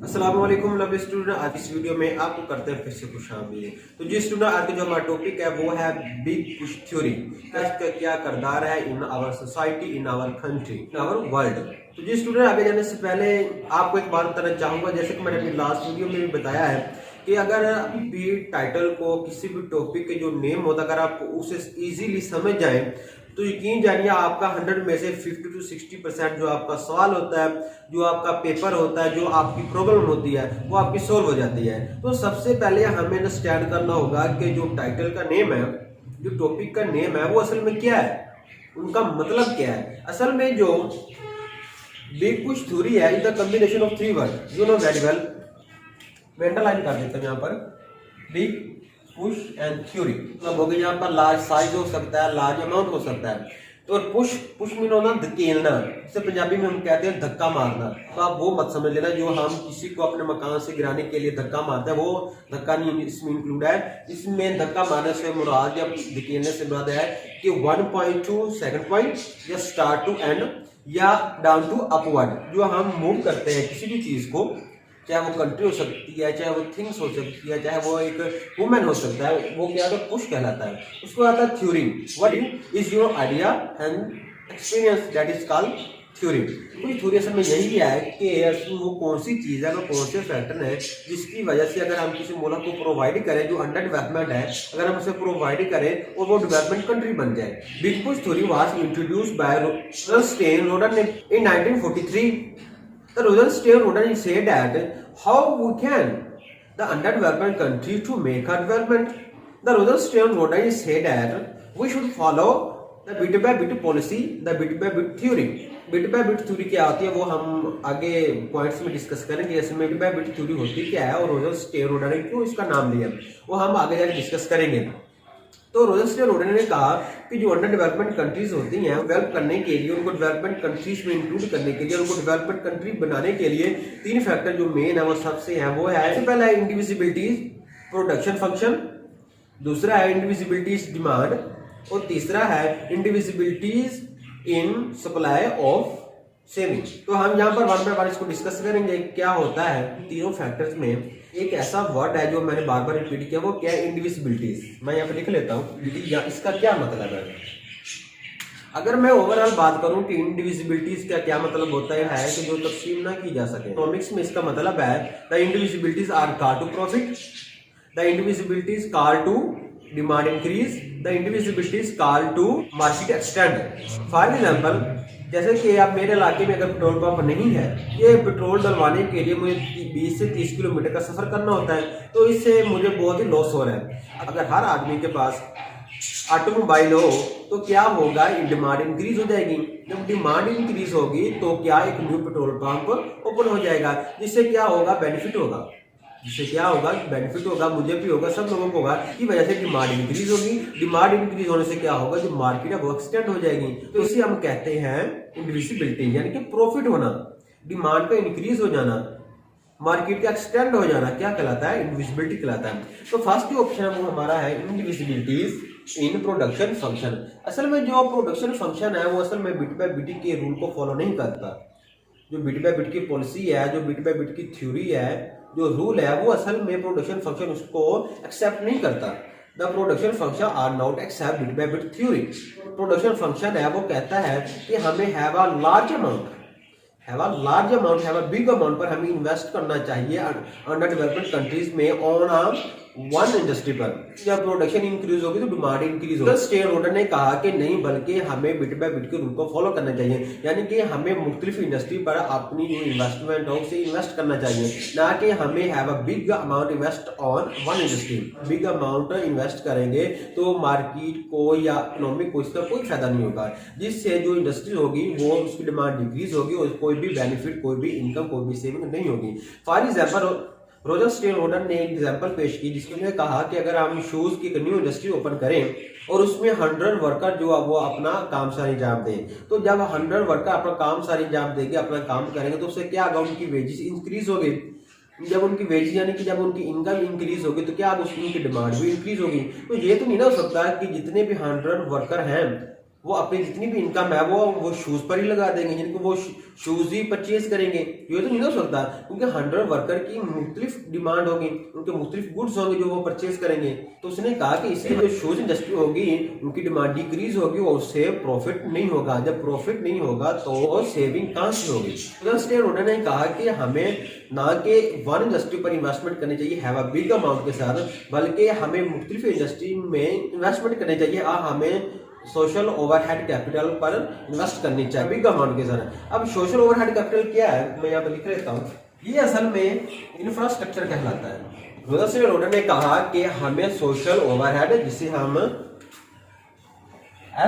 अस्सलाम वालेकुम love student. आज इस वीडियो में आपको करते हैं फिर से खुशामदीद। तो जी स्टूडेंट, आज का जो हमारा टॉपिक है वो है बिग पुश थ्योरी। इसका क्या किरदार है in our society, in our country, in our world. तो जी स्टूडेंट, आगे जाने से पहले आपको एक बात बताना चाहूंगा, जैसे कि मैंने अपनी लास्ट वीडियो में भी बताया है कि अगर भी टाइटल को किसी भी टॉपिक के जो नेम होता अगर आप उसे इजीली समझ जाए तो यकीन जानिए आपका 100 में से 50 to 60% जो आपका सवाल होता है, जो आपका पेपर होता है, जो आपकी प्रॉब्लम होती है वो आपकी सोल्व हो जाती है। तो सबसे पहले हमें अंडरस्टैंड करना होगा कि जो टाइटल का नेम है, जो टॉपिक का नेम है वो असल में क्या है, उनका मतलब क्या है। असल में जो बिग पुश थ्योरी है is the combination of three word, you know very well. मैं अंडरलाइन कर देता हूँ यहाँ पर, बिग पुश एंड थ्योरी मतलब हो गया यहाँ पर लार्ज साइज हो सकता है, लार्ज अमाउंट हो सकता है। तो पुश पुश मीन होना धकेलना, इसे पंजाबी में हम कहते हैं धक्का मारना। तो आप वो मत समझ लेना जो हम किसी को अपने मकान से गिराने के लिए धक्का मारते हैं, वो धक्का नहीं इसमें इंक्लूड है। इसमें धक्का मारने से मुराद या धकेलने से मुराद है कि 1 पॉइंट टू सेकंड पॉइंट या स्टार्ट टू एंड या डाउन टू अपवर्ड, जो हम मूव करते हैं किसी भी चीज को, चाहे वो कंट्री हो सकती है, चाहे वो थिंग्स हो सकती है, चाहे वो एक वुमेन हो सकता है, वो क्या तो पुश कहलाता है। उसको आता है theory. What is your idea and experience, that is called theory. पूरी थ्योरी असल में यही है कि वो कौन सी चीज है, वो कौन से फैक्टर है जिसकी वजह से अगर हम किसी मुल्क को प्रोवाइड करें जो अंडर डेवलपमेंट है, अगर हम उसे प्रोवाइड करें और वो डेवलपमेंट कंट्री बन जाए। Big push theory was introduced by Rodan Rodan in 1943. The Rosenstein Rodan said that how we can the underdeveloped countries to make a development. The Rosenstein Rodan said that we should follow the bit by bit policy, the bit by bit theory. Bit by bit theory क्या होती है वो हम आगे points में discuss करेंगे। इसमें bit by bit theory होती क्या है और रोजेंस्टीन रोडन ने क्यों इसका नाम लिया वो हम आगे जाकर डिस्कस करेंगे। तो रोजेंस्टीन रोडन ने कहा कि जो अंडर डेवलपमेंट कंट्रीज होती हैं डेवलप करने के लिए, उनको डेवलपमेंट कंट्रीज में इंक्लूड करने के लिए, उनको डेवलपमेंट कंट्री बनाने के लिए तीन फैक्टर जो मेन है वो सबसे है। वो है सबसे पहला है इंडिविजिबिलिटीज प्रोडक्शन फंक्शन, दूसरा है इंडिविजिबिलिटीज डिमांड और तीसरा है indivisibilities in supply of saving. तो हम यहाँ पर वन बाय वन इसको डिस्कस करेंगे क्या होता है तीनों फैक्टर्स में। एक ऐसा वर्ड है जो मैंने बार बार रिपीट किया, वो क्या है, इंडिविजिबिलिटीज। मैं यहाँ पे लिख लेता हूँ इसका क्या मतलब है। अगर मैं ओवरऑल बात करूं कि इंडिविजिबिलिटीज का क्या मतलब होता है कि जो तफसील ना की जा सके। इकोनॉमिक्स में इसका मतलब है the indivisibilities are car to profit, the indivisibilities car to demand increase, the indivisibilities car to market extend. For example, जैसे कि आप मेरे इलाके में अगर पेट्रोल पंप नहीं है, ये पेट्रोल डलवाने के लिए मुझे 20 से 30 किलोमीटर का सफर करना होता है, तो इससे मुझे बहुत ही लॉस हो रहा है। अगर हर आदमी के पास ऑटोमोबाइल हो तो क्या होगा, डिमांड इंक्रीज हो जाएगी। जब डिमांड इंक्रीज होगी तो क्या एक न्यू पेट्रोल पंप ओपन हो जाएगा, जिससे क्या होगा, बेनिफिट होगा। जिससे क्या होगा, बेनिफिट होगा, मुझे भी होगा, सब लोगों को होगा। की वजह से डिमांड इंक्रीज होगी, डिमांड इंक्रीज होने से क्या होगा, जो मार्केट है वो एक्सटेंड हो जाएगी। तो इसे हम कहते हैं इंडिविजिबिलिटी, यानी कि प्रॉफिट होना, डिमांड का इंक्रीज हो जाना, मार्केट का एक्सटेंड हो जाना क्या कहलाता है, इंडिविजिबिलिटी कहलाता है। तो फर्स्ट ऑप्शन वो हमारा है इंडिविजिबिलिटीज इन प्रोडक्शन फंक्शन। असल में जो प्रोडक्शन फंक्शन है वो असल में बिट बाय बिट के रूल को फॉलो नहीं करता। जो बिट बाय बिट की पॉलिसी है, जो बिट बाय बिट की थ्योरी है, जो रूल है, वो असल में प्रोडक्शन फंक्शन उसको एक्सेप्ट नहीं करता। The production function are not except bit by bit theory. Production function है वो कहता है कि हमें have a large amount, have a big amount पर हमें इन्वेस्ट करना चाहिए अंडर डेवलपमेंट कंट्रीज में ऑन अ वन इंडस्ट्री पर। जब प्रोडक्शन इंक्रीज होगी तो डिमांड इंक्रीज होगी। स्टेन रोडन ने कहा कि नहीं, बल्कि हमें बिट बाय बिट के रूल को फॉलो करना चाहिए, यानी कि हमें मुख्तलिफ इंडस्ट्री पर अपनी जो इन्वेस्टमेंट हो उसे इन्वेस्ट करना चाहिए, ना कि हमें have a big amount invest on one industry. Big amount invest करेंगे तो मार्केट को या इकोनॉमी को इसका कोई फायदा नहीं होगा, जिससे जो इंडस्ट्री होगी वो उसकी डिमांड डिक्रीज होगी और कोई भी बेनिफिट, कोई भी इनकम, कोई भी सेविंग नहीं होगी। फॉर एग्जाम्पल, रोजेंस्टीन रोडन ने एक एग्जांपल पेश की जिसमें कहा कि अगर हम शूज की न्यू इंडस्ट्री ओपन करें और उसमें 100 वर्कर जो वो अपना काम सारा इंजाम दें, तो जब 100 वर्कर अपना काम सारा इंजाम देंगे, अपना काम करेंगे, तो उससे क्या होगा, उनकी वेजेस इंक्रीज होगी। जब उनकी वेजेस यानी कि जब उनकी इनकम इंक्रीज होगी तो क्या उनकी डिमांड भी इंक्रीज होगी। तो ये तो नहीं ना हो सकता कि जितने भी 100 वर्कर हैं वो अपनी जितनी भी इनकम है वो शूज पर ही लगा देंगे, जिनको वो शूज ही परचेज करेंगे। ये तो नहीं हो सकता, क्योंकि 100 वर्कर की मुख्तलिफ डिमांड होगी, उनके मुख्तलिफ गुड्स होंगे जो वो परचेज करेंगे। तो उसने कहा कि इससे जो शूज इंडस्ट्री होगी उनकी डिमांड डिक्रीज होगी और उससे प्रॉफिट नहीं होगा। जब प्रॉफिट नहीं होगा तो सेविंग कहाँ से होगी? उन्होंने कहा कि हमें ना कि वन इंडस्ट्री पर इन्वेस्टमेंट करनी चाहिए हैव अ बिग अमाउंट के साथ, बल्कि हमें मुख्तलिफ इंडस्ट्री में इन्वेस्टमेंट करनी चाहिए। हमें सोशल ओवरहेड कैपिटल पर इन्वेस्ट करनी चाहिए बिग अमाउंट के साथ। अब सोशल ओवरहेड कैपिटल क्या है, मैं यहाँ पर लिख लेता हूँ। ये असल में इंफ्रास्ट्रक्चर कहलाता है। उन्होंने ने कहा कि हमें सोशल ओवरहेड, जिसे हम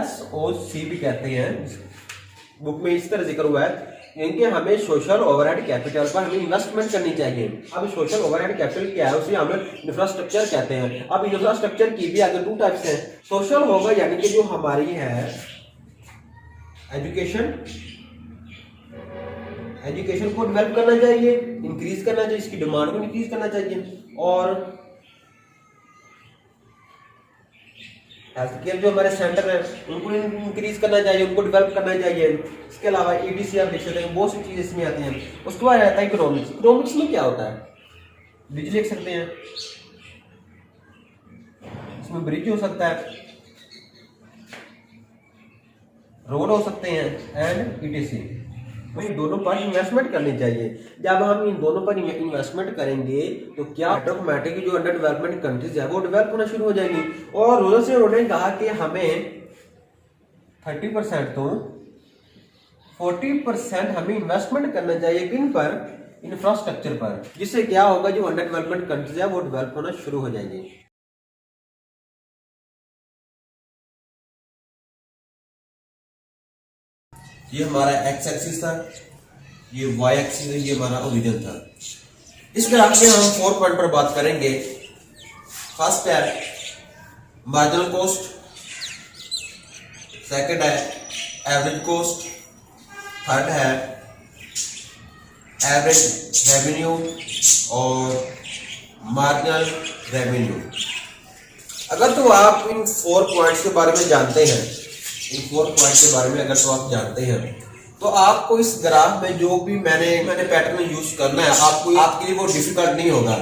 SOC भी कहते हैं, बुक में इस तरह जिक्र हुआ है, इनके हमें सोशल ओवरहेड कैपिटल पर हमें इन्वेस्टमेंट करनी चाहिए। अब सोशल ओवरहेड कैपिटल क्या है, उसे हम इंफ्रास्ट्रक्चर कहते हैं। अब इंफ्रास्ट्रक्चर की भी आगे 2 टाइप्स हैं। सोशल होगा यानी कि जो हमारी है एजुकेशन को डेवलप करना चाहिए, इंक्रीज करना चाहिए, इसकी डिमांड को इंक्रीज करना चाहिए। और हेल्थ केयर जो हमारे सेंटर है उनको इंक्रीज करना चाहिए, उनको डेवलप करना चाहिए। इसके अलावा EDC आप देख सकते हैं, बहुत सी चीजें इसमें आती हैं। उसके बाद आता है इकोनॉमिक्स। इकोनॉमिक्स में क्या होता है? बिजली देख सकते हैं, इसमें ब्रिज हो सकता है, रोड हो सकते हैं एंड ETC। इन दोनों पर इन्वेस्टमेंट करनी चाहिए। जब हम इन दोनों पर इन्वेस्टमेंट करेंगे तो क्या ऑटोमेटिक जो अंडर डेवलपमेंट कंट्रीज है वो डेवलप होना शुरू हो जाएंगी। और उन्होंने कहा कि हमें 30% तो 40% हमें इन्वेस्टमेंट करना चाहिए किन पर? इंफ्रास्ट्रक्चर पर, जिससे क्या होगा, जो अंडर डेवलपमेंट कंट्रीज है वो डेवलप होना शुरू हो जाएंगे। ये हमारा एक्स एक्सिस था, ये वाई एक्सिस है, ये हमारा ओरिजिन था। इस ग्राफ में हम 4 पॉइंट पर बात करेंगे। फर्स्ट है मार्जिनल कॉस्ट, सेकंड है एवरेज कॉस्ट, थर्ड है एवरेज रेवेन्यू और मार्जिनल रेवेन्यू। अगर तो आप इन 4 पॉइंट्स के बारे में जानते हैं, इन 4 पॉइंट के बारे में अगर तो आप जानते हैं, तो आपको इस ग्राफ में जो भी मैंने पैटर्न यूज करना है आपके लिए वो डिफिकल्ट नहीं होगा,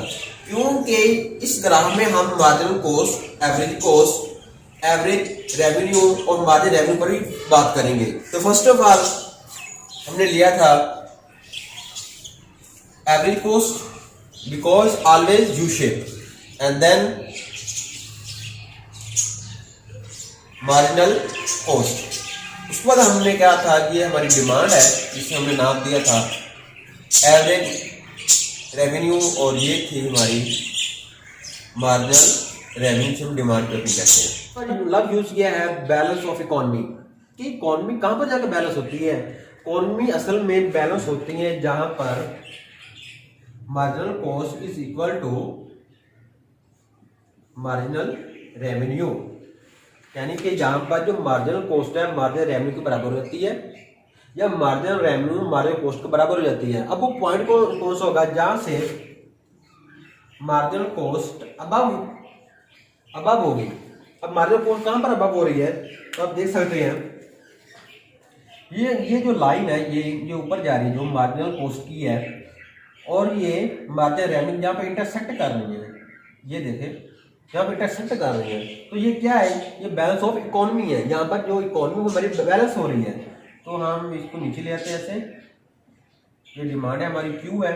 क्योंकि इस ग्राफ में हम मार्जिनल कॉस्ट, एवरेज रेवेन्यू और मार्जिन रेवेन्यू पर ही बात करेंगे। तो फर्स्ट ऑफ ऑल हमने लिया था average cost, because always U shape, and then marginal cost. उसके बाद हमने कहा था कि ये हमारी डिमांड है, जिसे हमने नाम दिया था एवरेज रेवेन्यू, और ये थी हमारी मार्जिनल रेवेन्यू से हम डिमांड करके कहते हैं। लव यूज किया है बैलेंस ऑफ इकोनॉमी, कि इकोनॉमी कहां पर जाकर बैलेंस होती है? इकोनॉमी असल में बैलेंस होती है जहां पर marginal cost is equal to marginal revenue, यानी कि जहां पर जो मार्जिनल कॉस्ट है मार्जिनल रेवेन्यू के बराबर हो जाती है, या मार्जिनल रेवेन्यू मार्जिनल कॉस्ट के बराबर हो जाती है। अब वो पॉइंट कौन सा होगा? जहां से मार्जिनल कॉस्ट अबव होगी। अब मार्जिनल कॉस्ट कहां पर अबव हो रही है? तो आप देख सकते हैं ये जो लाइन है ये ऊपर जा रही है, जो मार्जिनल कॉस्ट की है, और ये मार्जिनल रेवेन्यू जहां पर इंटरसेक्ट कर रही है, ये देखें यहाँ पर इंटरसेक्ट कर रही है। तो ये क्या है? ये बैलेंस ऑफ इकोनॉमी है। यहाँ पर जो इकोनॉमी हमारी बैलेंस हो रही है, तो हम इसको नीचे ले आते हैं ऐसे। ये डिमांड है हमारी, क्यू है,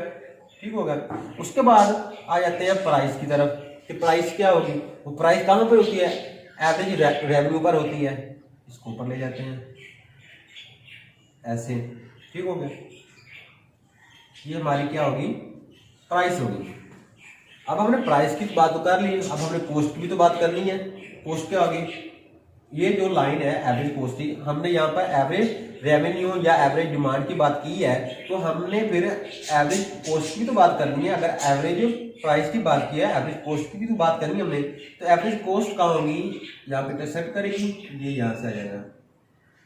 ठीक होगा। उसके बाद आ जाते हैं प्राइस की तरफ कि प्राइस क्या होगी। वो प्राइस कहाँ पर होती है? एवरेज रेवेन्यू पर होती है। इसको ऊपर ले जाते हैं ऐसे, ठीक हो गया। ये हमारी क्या होगी? प्राइस होगी। अब हमने प्राइस की बात तो कर ली, अब हमने कॉस्ट की भी तो बात करनी है। कॉस्ट क्या होगी? ये जो लाइन है एवरेज कॉस्ट की, हमने यहाँ पर एवरेज रेवेन्यू या एवरेज डिमांड की बात की है, तो हमने फिर एवरेज कॉस्ट की भी तो बात करनी है। अगर एवरेज प्राइस की बात की है, एवरेज कॉस्ट की भी तो बात करनी है हमने। तो एवरेज कॉस्ट कहाँ होगी? यहाँ पे इंटरसेक्ट करेगी, ये यहाँ से आ जाएगा, ये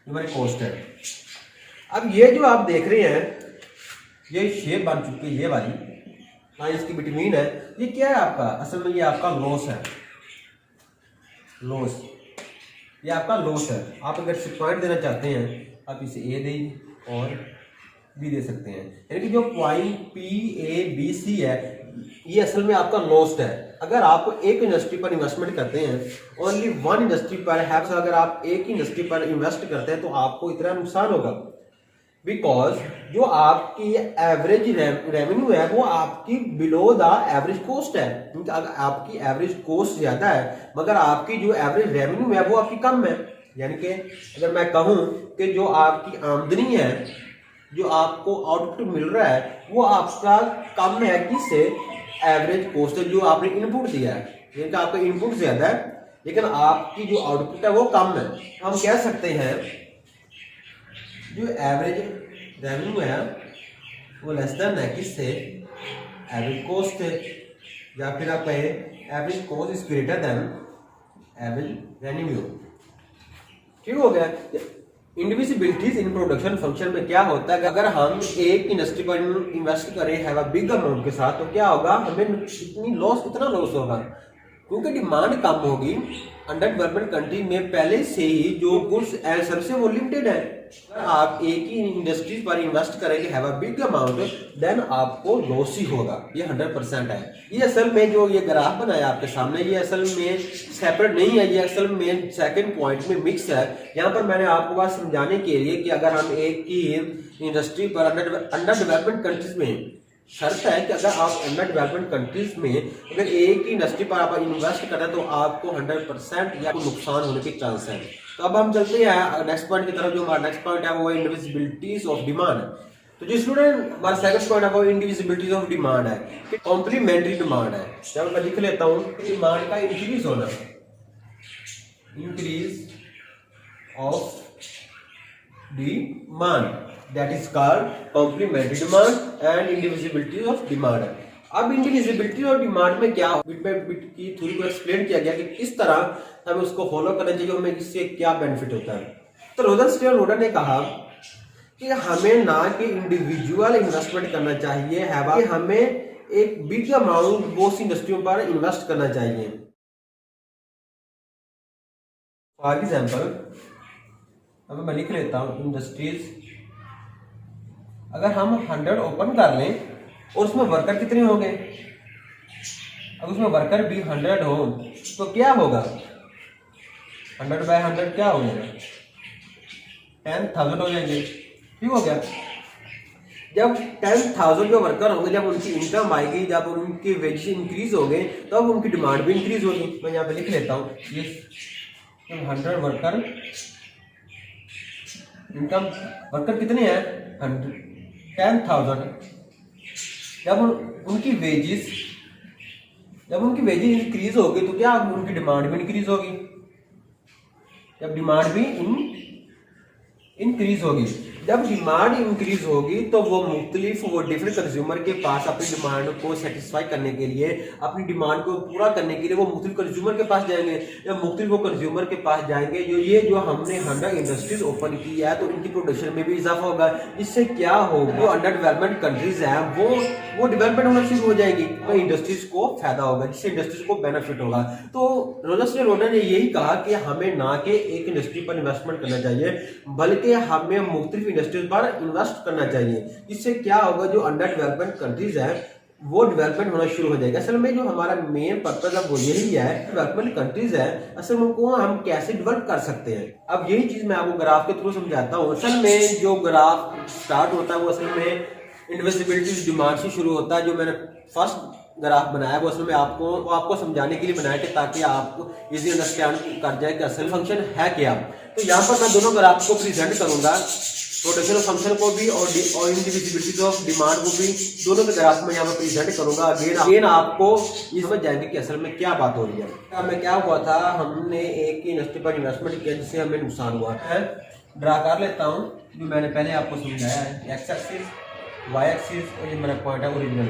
हमारी कॉस्ट है। अब ये जो आप देख रहे हैं, ये शेप बन चुकी है, ये वाली इसकी बिटवीन है, ये क्या है आपका? असल में ये आपका लॉस है, लॉस। ये आपका लॉस है। आप अगर पॉइंट देना चाहते हैं आप इसे ए दें और बी दे सकते हैं, यानी कि जो पॉइंट PABC है ये असल में आपका लॉस्ट है। अगर आप एक इंडस्ट्री पर इन्वेस्टमेंट करते हैं, ओनली वन इंडस्ट्री पर है, अगर आप एक ही इंडस्ट्री पर इन्वेस्ट करते हैं तो आपको इतना नुकसान होगा, बिकॉज जो आपकी एवरेज रेवेन्यू है वो आपकी बिलो द एवरेज कॉस्ट है, क्योंकि अगर आपकी एवरेज कॉस्ट ज्यादा है मगर आपकी जो एवरेज रेवेन्यू है वो आपकी कम है। यानी कि अगर मैं कहूँ कि जो आपकी आमदनी है, जो आपको आउटपुट मिल रहा है वो आपका कम है किससे, एवरेज कॉस्ट है जो आपने इनपुट दिया है, यानी कि आपका इनपुट ज्यादा है लेकिन आपकी जो आउटपुट है वो कम है। हम कह सकते हैं जो एवरेज रेवेन्यू है वो लेस देन है किससे, एवरेज कॉस्ट से, या फिर आप कहें average cost is greater than average revenue. ठीक हो गया। इंडिविजिबिलिटीज इन प्रोडक्शन फंक्शन में क्या होता है, अगर हम एक इंडस्ट्री पर इन्वेस्ट करें हैव अ बिग अमाउंट के साथ तो क्या होगा, हमें इतना लॉस होगा क्योंकि डिमांड कम होगी। अंडर डेवलपमेंट कंट्री में पहले से ही जो गुड्स एंड सर्विसेज वो लिमिटेड है। अगर आप एक ही इंडस्ट्रीज पर इन्वेस्ट करेंगे have a big amount then आपको लॉस ही होगा, ये 100% है। ये असल में जो ये ग्राफ बनाया आपके सामने ये असल में सेपरेट नहीं है, ये असल में सेकंड पॉइंट में मिक्स है। यहाँ पर मैंने आपको बात समझाने के लिए कि अगर हम एक ही इंडस्ट्री पर अंडर डेवलपमेंट कंट्रीज में शर्त है कि अगर आप अंडर डेवलपमेंट कंट्रीज में अगर एक ही इंडस्ट्री पर आप इन्वेस्ट करें तो आपको 100% या नुकसान होने के चांस है। तो अब हम चलते हैं नेक्स्ट पॉइंट की तरफ। जो हमारा नेक्स्ट पॉइंट है वो है इंडिविजिबिलिटीज ऑफ डिमांड। तो जो स्टूडेंट हमारा सेकंड पॉइंट है वो इंडिविजिबिलिटीज ऑफ डिमांड है कि कॉम्प्लीमेंट्री डिमांड है। जब मैं लिख लेता हूँ डिमांड का इंक्रीज होना, increase of demand, that is called complementary demand and indivisibility of demand। अब इंडिविजिबिलिटी और डिमांड में क्या बिट बाय बिट की थ्योरी को एक्सप्लेन किया गया कि किस तरह हमें उसको फॉलो करना चाहिए, हमें इससे क्या बेनिफिट होता है। तो रोजरस्टेड और रोडर ने कहा कि हमें ना कि इंडिविजुअल इन्वेस्टमेंट करना चाहिए है, हमें एक बिग अमाउंट बहुत इंडस्ट्रियों पर इन्वेस्ट करना चाहिए। फॉर एग्जाम्पल अब मैं लिख लेता हूँ इंडस्ट्रीज, अगर हम 100 ओपन कर लें और उसमें वर्कर कितने होंगे, अब उसमें वर्कर भी 100 हो तो क्या होगा, 100 बाय 100 क्या हो जाएगा, 10,000 हो जाएंगे। ठीक हो गया। जब 10,000 जो वर्कर होंगे, जब उनकी इनकम आएगी, जब उनके वेजेस इंक्रीज होंगे तब उनकी डिमांड भी इंक्रीज होगी। मैं यहाँ पे लिख लेता हूँ ये 100 वर्कर, इनकम वर्कर कितने हैं 10,000। जब उनकी वेजेस इंक्रीज होगी तो क्या उनकी डिमांड भी इंक्रीज होगी, जब डिमांड भी इंक्रीज होगी, जब डिमांड इंक्रीज होगी तो वो डिफरेंट कंज्यूमर के पास अपनी डिमांड को सेटिस्फाई करने के लिए, अपनी डिमांड को पूरा करने के लिए वो मुख्तलिफ कंज्यूमर के पास जाएंगे। जब मुख्तलिफ वो कंज्यूमर के पास जाएंगे, जो हमने 100 इंडस्ट्रीज ओपन की है तो इनकी प्रोडक्शन में भी इजाफा होगा। इससे क्या होगा, जो अंडर डेवलपमेंट कंट्रीज हैं वो डेवलपमेंट होना शुरू हो जाएगी, तो इंडस्ट्रीज को फायदा होगा, जिससे इंडस्ट्रीज को बेनिफिट होगा। तो रोजरस्टेड रोडर ने यही कहा कि हमें ना कि एक इंडस्ट्री पर इन्वेस्टमेंट करना चाहिए बल्कि हमें मुख्तलिफ इंडस्ट्रीज पर इन्वेस्ट करना चाहिए। इससे क्या होगा, जो अंडर डेवलपमेंट कंट्रीज है वो डेवलपमेंट होना शुरू हो जाएगा। असल में जो हमारा मेन पर्पज है वो यही है, डेवलपमेंट कंट्रीज है असल में उनको हम कैसे डेवलप कर सकते हैं। अब यही चीज मैं आपको ग्राफ के थ्रू समझाता हूँ। असल में जो ग्राफ स्टार्ट होता है वो असल में इंडिविजिबिलिटी डिमांड से शुरू होता है। जो मैंने फर्स्ट ग्राफ बनाया वो असल में आपको समझाने के लिए बनाया कि ताकि आपको इजी अंडरस्टैंड कर जाए कि असल फंक्शन है क्या। तो यहाँ पर मैं दोनों ग्राफ को प्रेजेंट करूंगा, प्रोडक्शन फंक्शन को भी और इंडिविजिबिलिटी ऑफ डिमांड को भी, दोनों के ग्राफ में यहाँ पर प्रेजेंट करूंगा। अगेन आपको ये समझ जाएंगे कि असल में क्या बात हो रही है। हमें क्या हुआ था, हमने एक ही इंडस्ट्री पर इन्वेस्टमेंट किया जिससे हमें नुकसान हुआ है। ड्रा कर लेता हूँ जो मैंने पहले आपको समझाया है, एक्स एक्सिस, वाई एक्सिस और ये मेरा पॉइंट है ओरिजिनल।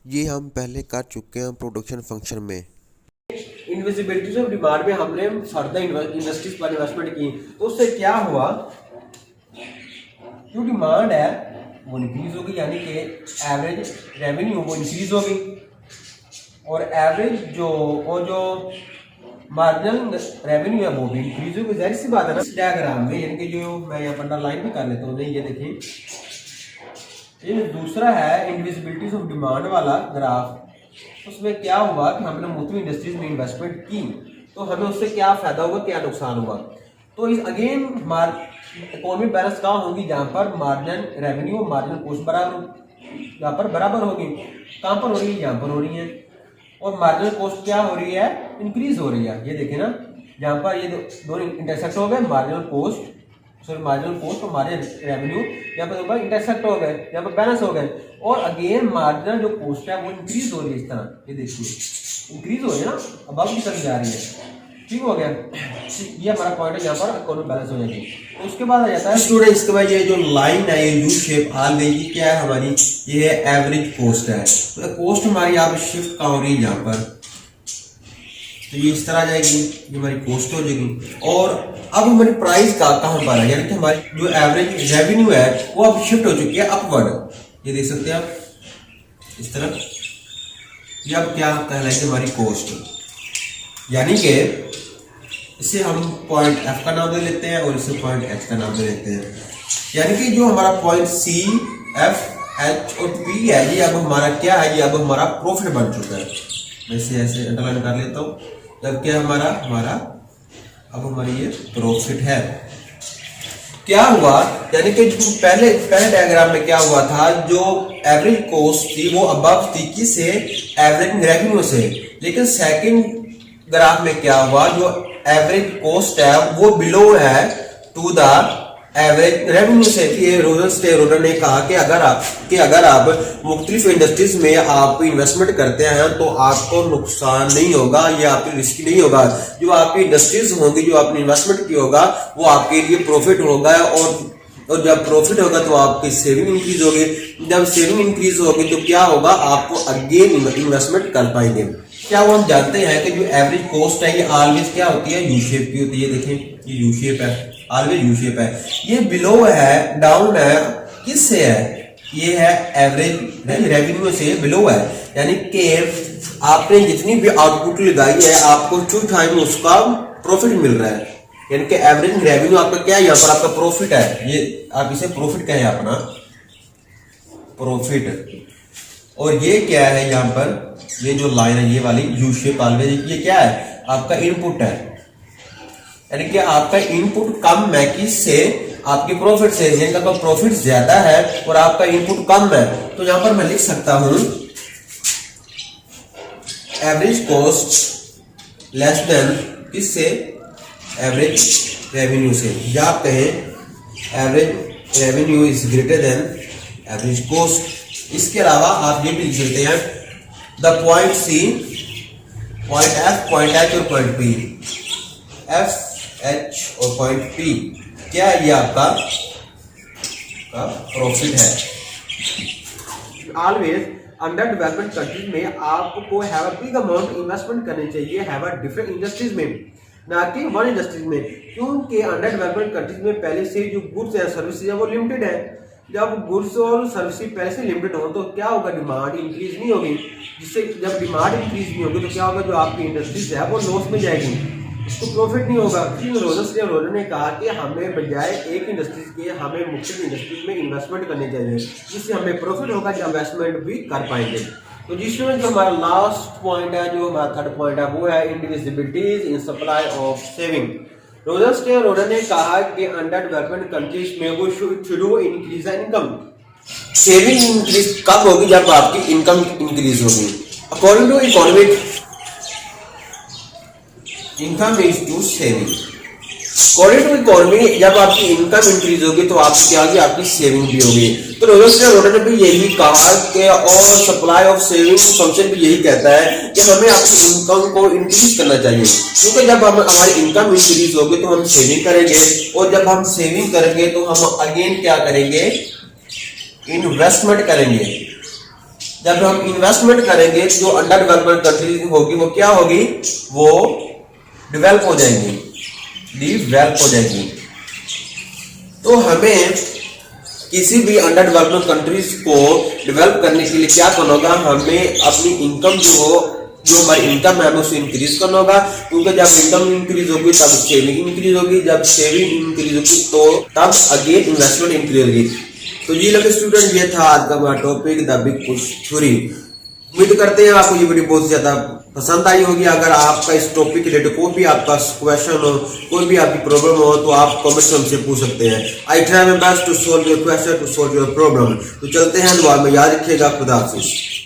ये हम पहले कर चुके हैं प्रोडक्शन फंक्शन में। इनविजिबिलिटी ऑफ डिमांड में हमने फर्दर इंडस्ट्रीज पर इन्वेस्टमेंट की तो उससे क्या हुआ, जो डिमांड है वो इंक्रीज होगी, यानी कि एवरेज रेवेन्यू वो इंक्रीज होगी और एवरेज जो मार्जिनल रेवेन्यू है वो भी इंक्रीज होगी, जाहिर सी बात है ना। इस डायग्राम में यानी कि जो मैं यहाँ पर लाइन भी कर लेता हूँ, ये देखिए, ये दूसरा है इनविजिबिलिटीज ऑफ डिमांड वाला ग्राफ। उसमें क्या हुआ कि हमने मुख्तलिफ इंडस्ट्रीज में इन्वेस्टमेंट की तो हमें उससे क्या फायदा हुआ, क्या नुकसान हुआ। तो इस अगेन इकोनॉमिक बैलेंस कहाँ होगी, जहाँ पर मार्जिनल रेवेन्यू मार्जिनल कॉस्ट बराबर, यहाँ पर बराबर होगी। कहाँ पर हो रही है, यहाँ पर हो रही है। और मार्जिनल कॉस्ट क्या हो रही है, इंक्रीज हो रही है। ये देखिए ना, यहाँ पर ये दोनों इंटरसेक्ट हो गए, मार्जिनल कॉस्ट मार्जिनल कॉस्ट और मार्जिनल रेवेन्यू यहाँ पर इंटरसेक्ट हो गए, यहाँ पर बैलेंस हो गए। और अगेन मार्जिनल जो कॉस्ट है वो इंक्रीज हो रही है, इस तरह ये देखिए इंक्रीज हो रही है ना, अब की तरफ जा रही है। ठीक हो गया, ये हमारा पॉइंट है, यहाँ पर इकोनॉमिक बैलेंस हो जाएगी। तो उसके बाद आ जाता है स्टूडेंट, इसके बाद ये जो लाइन है ये यू शेप आ गई, ये क्या है हमारी, ये है एवरेज कॉस्ट है। तो कॉस्ट हमारी यहाँ पे शिफ्ट कहाँ हो रही है, यहाँ पर, तो ये इस तरह आ जाएगी, ये हमारी कॉस्ट हो जाएगी। और अब हमारी प्राइस का कहाँ पर है, यानी कि हमारी जो एवरेज रेवेन्यू है वो अब शिफ्ट हो चुकी है अपवर्ड। ये देख सकते हैं आप इस तरह, ये अब क्या कहलाएगी हमारी कॉस्ट, यानी कि इसे हम पॉइंट एफ का नाम दे लेते हैं और इसे पॉइंट एच का नाम दे लेते हैं। यानी कि जो हमारा पॉइंट सी एफ एच और पी है, ये अब हमारा क्या है, ये अब हमारा प्रॉफिट बन चुका है। मैं इसे ऐसे अंडरलाइन कर लेता हूँ। जब क्या हमारा अब हमारी ये प्रॉफिट है। क्या हुआ, यानी कि जो पहले डायग्राम में क्या हुआ था, जो एवरेज कॉस्ट थी वो अबव थी किससे, एवरेज रेवेन्यू से। लेकिन सेकंड ग्राफ में क्या हुआ, जो एवरेज कॉस्ट है वो बिलो है टू द एवरेज रेवेन्यू से। ये रोजर ने कहा कि अगर आप मुख्तलिफ इंडस्ट्रीज में आप इन्वेस्टमेंट करते हैं तो आपको नुकसान नहीं होगा, ये आपकी रिस्क नहीं होगा। जो आपकी इंडस्ट्रीज होंगी, जो आपने इन्वेस्टमेंट किया होगा वो आपके लिए प्रॉफिट होगा। और जब प्रॉफिट होगा तो आपकी सेविंग इंक्रीज होगी। जब सेविंग इंक्रीज होगी तो क्या होगा, आपको अगेन इन्वेस्टमेंट कर पाएंगे। क्या वो हम जानते हैं कि जो एवरेज कॉस्ट है ये ऑलवेज क्या होती है, यू शेप की होती है। देखें ये यू शेप है, ऑलवेज यू शेप है। ये बिलो है, डाउन है, किससे है, ये है एवरेज रेवेन्यू से बिलो है। यानी कि आपने जितनी भी आउटपुट लगाई है आपको टू टाइम उसका प्रॉफिट मिल रहा है। यानी कि एवरेज रेवेन्यू आपका क्या है, यहाँ पर आपका प्रॉफिट है। ये आप इसे प्रॉफिट कहें, अपना प्रॉफिट। और ये क्या है, यहाँ पर ये जो लाइन है ये वाली यू शेप ऑलवेज, ये क्या है, आपका इनपुट है। यानी कि आपका इनपुट कम है किससे, आपके प्रॉफिट से। जिनका तो प्रॉफिट ज्यादा है और आपका इनपुट कम है, तो यहां पर मैं लिख सकता हूं एवरेज कॉस्ट लेस देन किससे, एवरेज रेवेन्यू से। या आप कहें average revenue is greater than average cost. इसके अलावा आप ये भी लिख सकते हैं the point C, point F, point H और पॉइंट पी। एफ एच और पॉइंट पी क्या है, ये आपका प्रॉफिट है। ऑलवेज अंडर डेवलपमेंट कंट्रीज में आपको have a big amount investment करनी चाहिए, हैव अ डिफरेंट इंडस्ट्रीज में, ना कि वन इंडस्ट्रीज में। क्योंकि अंडर डेवलपमेंट कंट्रीज में पहले से जो गुड्स एंड सर्विसेज है वो लिमिटेड है। जब गुड्स और सर्विसेज पहले से लिमिटेड हो तो क्या होगा, डिमांड इंक्रीज नहीं होगी। जिससे जब डिमांड इंक्रीज नहीं होगी तो क्या होगा, जो आपकी इंडस्ट्रीज है वो लॉस में जाएगी, इसको प्रॉफिट नहीं होगा। रोजर ने कहा कि हमें बजाय एक इंडस्ट्रीज के हमें मुख्तलिफ इंडस्ट्रीज में इन्वेस्टमेंट करनी चाहिए, जिससे हमें प्रॉफिट होगा, जो इन्वेस्टमेंट भी कर पाएंगे। तो जिसमें जो हमारा लास्ट पॉइंट है, जो हमारा थर्ड पॉइंट है, वो है indivisibilities in supply of saving. Roger ने कहा कि अंडर डेवलपमेंट कंट्रीज में वो शुरू इंक्रीज इनकम। सेविंग इंक्रीज कब होगी, जब आपकी इनकम इंक्रीज होगी। According to economic income is to saving. According to economy जब आपकी इनकम इंक्रीज होगी तो आपकी क्या होगी, आपकी सेविंग भी होगी। तो रोजर ने भी यही कहा कि और सप्लाई ऑफ सेविंग फंक्शन भी यही कहता है कि हमें अपनी इनकम को इंक्रीज करना चाहिए। क्योंकि जब हम हमारी इनकम इंक्रीज होगी तो हम सेविंग करेंगे, और जब हम सेविंग करेंगे तो हम अगेन क्या करेंगे, इन्वेस्टमेंट करेंगे। जब हम इन्वेस्टमेंट करेंगे तो अंडर डेवलपमेंट कंट्री होगी वो क्या होगी, वो डेवलप हो जाएंगी, डेवलप हो जाएंगी। तो हमें किसी भी अंडर डेवलपमेंट कंट्रीज को डेवलप करने के लिए क्या करना होगा, हमें अपनी इनकम जो हो जो हमारी इनकम है हमें उसे इंक्रीज करना होगा, क्योंकि जब इनकम इंक्रीज होगी तब सेविंग इंक्रीज होगी, जब सेविंग इंक्रीज होगी तो तब अगेन इन्वेस्टमेंट इंक्रीज होगी। तो जी लगे स्टूडेंट, ये था आज का हमारा topic the big push theory. उम्मीद करते हैं आपको ये वीडियो बहुत ज्यादा पसंद आई होगी। अगर आपका इस टॉपिक के रिलेटेड कोई भी आपका क्वेश्चन हो, कोई भी आपकी प्रॉब्लम हो तो आप कमेंट में हमसे पूछ सकते हैं। I try my best to solve your question, to solve your problem. तो चलते हैं, दुआ में याद रखिएगा। खुदा हाफिज।